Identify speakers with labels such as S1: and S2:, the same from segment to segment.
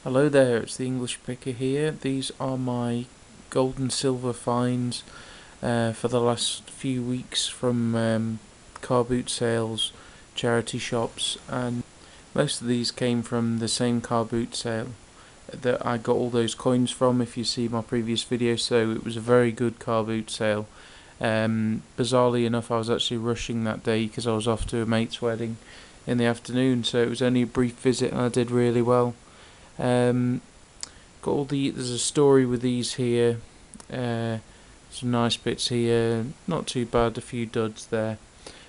S1: Hello there, it's the English Picker here. These are my gold and silver finds for the last few weeks from car boot sales, charity shops, and most of these came from the same car boot sale that I got all those coins from, if you see my previous video. So it was a very good car boot sale. Bizarrely enough, I was actually rushing that day because I was off to a mate's wedding in the afternoon, so it was only a brief visit and I did really well. Got there's a story with these here, some nice bits here, not too bad, a few duds there.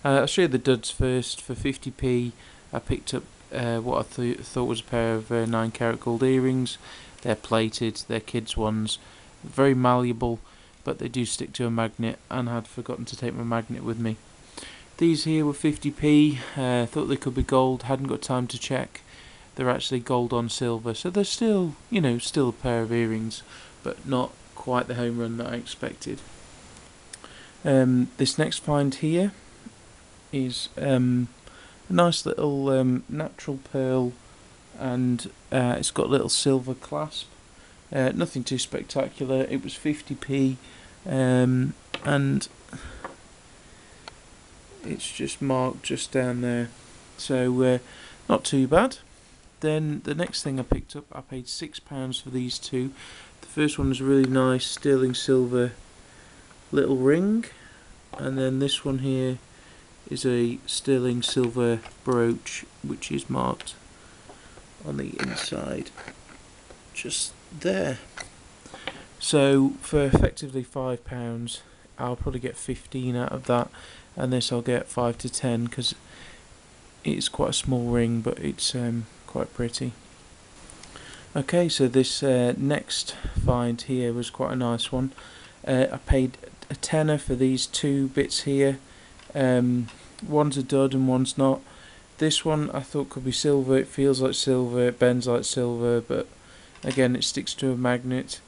S1: I'll show you the duds first. For 50p I picked up what I thought was a pair of 9 carat gold earrings. They're plated, they're kids ones, very malleable, but they do stick to a magnet, and I had forgotten to take my magnet with me. These here were 50p, thought they could be gold, hadn't got time to check. They're actually gold on silver, so they're still, still a pair of earrings, but not quite the home run that I expected. This next find here is a nice little natural pearl, and it's got a little silver clasp. Nothing too spectacular. It was 50p, and it's just marked just down there, so not too bad. Then the next thing I picked up, I paid £6 for these two. The first one was a really nice sterling silver little ring, and then this one here is a sterling silver brooch, which is marked on the inside just there. So for effectively £5, I'll probably get 15 out of that, and this I'll get 5 to 10 because it's quite a small ring, but it's quite pretty. Okay, so this next find here was quite a nice one. I paid a tenner for these two bits here. One's a dud and one's not. This one I thought could be silver. It feels like silver, it bends like silver, but again it sticks to a magnet.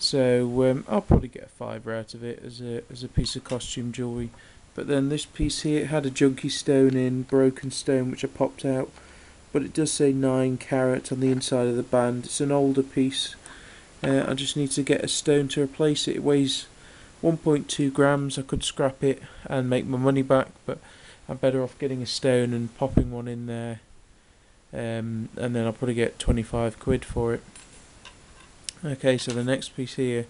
S1: So I'll probably get a fiver out of it as a piece of costume jewellery. But then this piece here, it had a junky stone in, broken stone, which I popped out. But it does say 9 carat on the inside of the band. It's an older piece. I just need to get a stone to replace it. It weighs 1.2 grams. I could scrap it and make my money back, but I'm better off getting a stone and popping one in there. And then I'll probably get 25 quid for it. Okay, so the next piece here.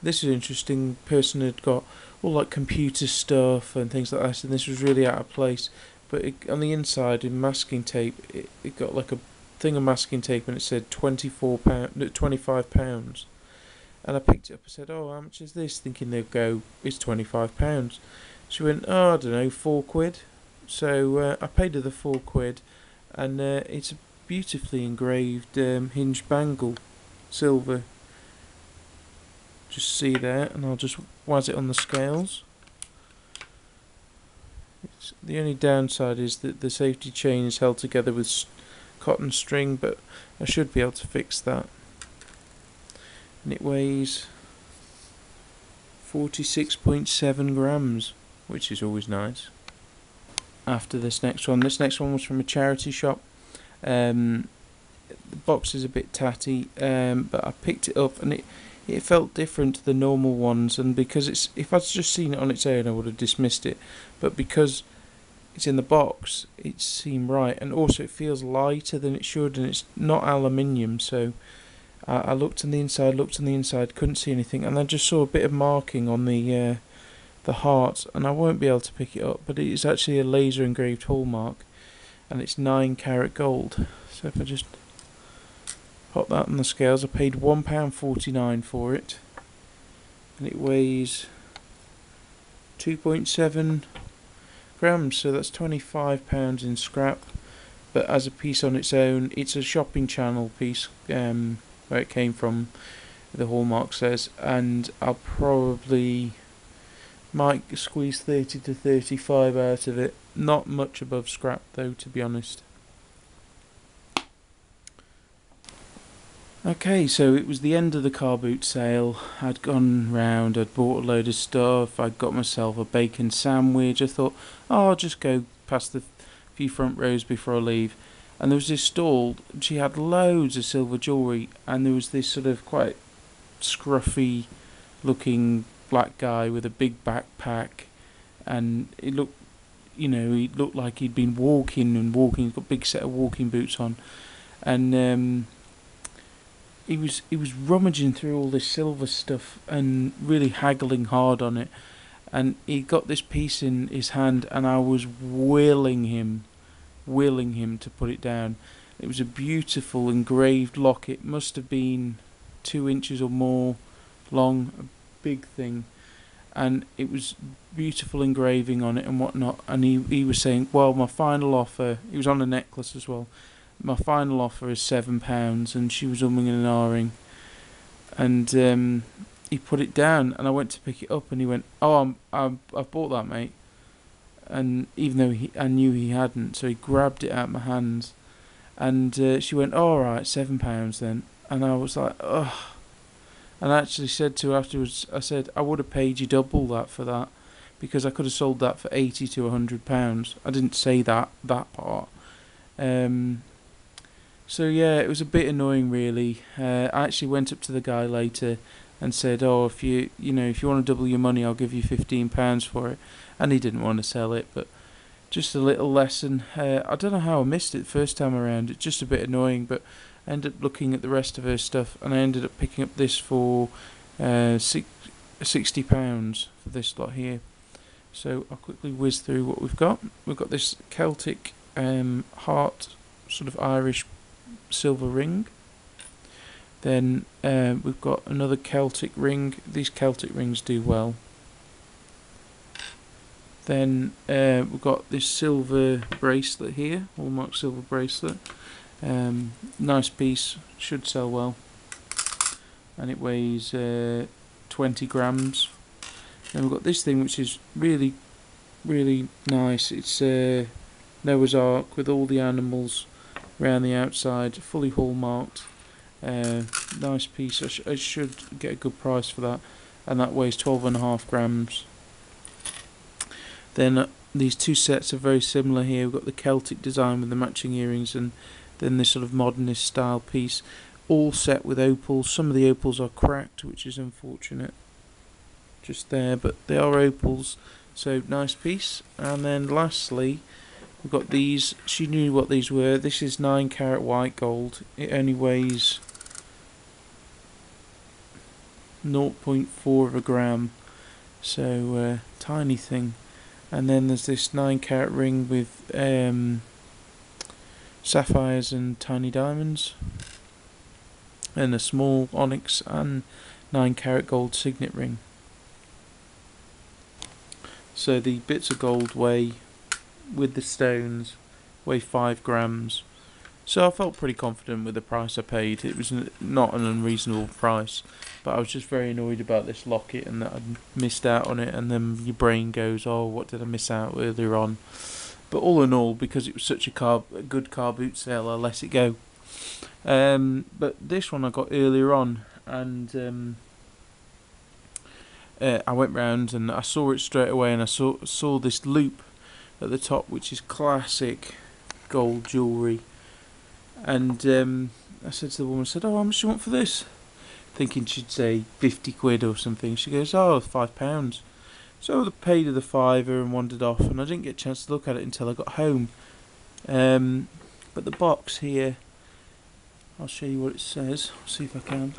S1: This is interesting. Person had got all like computer stuff and things like that, and this was really out of place. But on the inside, in masking tape, it got like a thing of masking tape, and it said £25. And I picked it up and said, "Oh, how much is this?" Thinking they'd go, "It's £25." She went, "Oh, I don't know, 4 quid." So I paid her the 4 quid, and it's a beautifully engraved hinged bangle, silver. Just see there, and I'll just waz it on the scales. The only downside is that the safety chain is held together with cotton string, but I should be able to fix that. And it weighs 46.7 grams, which is always nice. After this next one was from a charity shop. The box is a bit tatty, but I picked it up and it felt different to the normal ones, and because if I'd just seen it on its own I would have dismissed it, but because it's in the box it seemed right, and also it feels lighter than it should, and it's not aluminium. So I looked on the inside, couldn't see anything, and I just saw a bit of marking on the heart, and I won't be able to pick it up, but it is actually a laser engraved hallmark, and it's 9 carat gold. So if I just pop that on the scales, I paid £1.49 for it, and it weighs 2.7 grams, so that's £25 in scrap. But as a piece on its own, it's a shopping channel piece, where it came from, the hallmark says, and I'll probably might squeeze 30 to 35 out of it. Not much above scrap though, to be honest. Okay, so it was the end of the car boot sale. I'd gone round, I'd bought a load of stuff, I'd got myself a bacon sandwich. I thought, oh, I'll just go past the few front rows before I leave. and there was this stall. She had loads of silver jewellery, and there was this sort of quite scruffy looking black guy with a big backpack, and it looked, he looked like he'd been walking. He's got a big set of walking boots on, and he was rummaging through all this silver stuff and really haggling hard on it. And he got this piece in his hand, and I was willing him to put it down. It was a beautiful engraved locket, must have been 2 inches or more long, a big thing, and it was beautiful engraving on it and whatnot. And he was saying, well, my final offer, he was on a necklace as well, my final offer is £7, and she was umming and ahhing, and he put it down, and I went to pick it up, and he went, oh, I've bought that, mate. And even though I knew he hadn't, so he grabbed it out of my hands, and she went, oh, alright, £7 then. And I was like, ugh. And I actually said to her afterwards, I said, I would have paid you double that for that, because I could have sold that for £80 to £100. I didn't say that part. So yeah, it was a bit annoying, really. I actually went up to the guy later and said, oh, if you want to double your money, I'll give you £15 for it. And he didn't want to sell it, but just a little lesson. I don't know how I missed it the first time around. It's just a bit annoying, but I ended up looking at the rest of her stuff, and I ended up picking up this for £60 for this lot here. So I'll quickly whiz through what we've got. We've got this Celtic heart, sort of Irish silver ring. Then we've got another Celtic ring. These Celtic rings do well. Then we've got this silver bracelet here, hallmark silver bracelet. Nice piece, should sell well. And it weighs 20 grams. Then we've got this thing, which is really, really nice. It's Noah's Ark with all the animals around the outside, fully hallmarked. Nice piece. I should get a good price for that, and that weighs 12.5 grams. Then these two sets are very similar here. We've got the Celtic design with the matching earrings, and then this sort of modernist style piece, all set with opals. Some of the opals are cracked, which is unfortunate just there, but they are opals, so nice piece. And then lastly, we've got these. She knew what these were. This is 9 carat white gold. It only weighs 0.4 of a gram, so tiny thing. And then there's this 9 carat ring with sapphires and tiny diamonds, and a small onyx and 9 carat gold signet ring. So the bits of gold weigh, with the stones, weigh 5 grams. So I felt pretty confident with the price I paid. It was not an unreasonable price, but I was just very annoyed about this locket and that I'd missed out on it, and then your brain goes, oh, what did I miss out earlier on? But all in all, because it was such a good car boot sale, I let it go. But this one I got earlier on, and I went round and I saw it straight away, and I saw this loop at the top, which is classic gold jewellery. And I said to the woman, I said, oh, how much do you want for this? Thinking she'd say 50 quid or something. She goes, oh, £5. So I paid her the £5 and wandered off, and I didn't get a chance to look at it until I got home. But the box here, I'll show you what it says. I'll see if I can.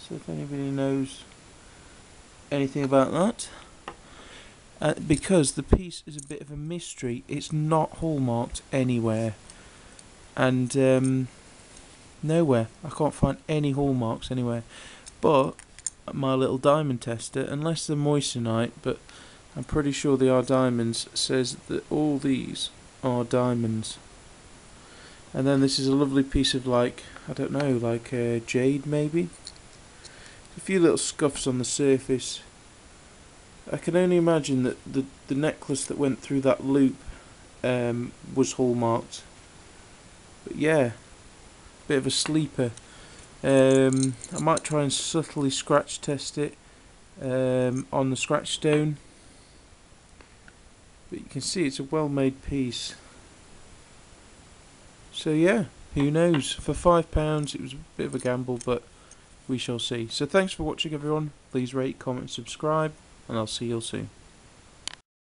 S1: So if anybody knows anything about that. Because the piece is a bit of a mystery, it's not hallmarked anywhere, and nowhere. I can't find any hallmarks anywhere, but my little diamond tester, unless they're moissanite, but I'm pretty sure they are diamonds, says that all these are diamonds. And then this is a lovely piece of, like, I don't know, like jade maybe. A few little scuffs on the surface. I can only imagine that the necklace that went through that loop was hallmarked. But yeah, bit of a sleeper. I might try and subtly scratch test it on the scratch stone. But you can see it's a well made piece. So yeah, who knows? For £5 it was a bit of a gamble, but we shall see. So thanks for watching everyone. Please rate, comment, subscribe, and I'll see you all soon.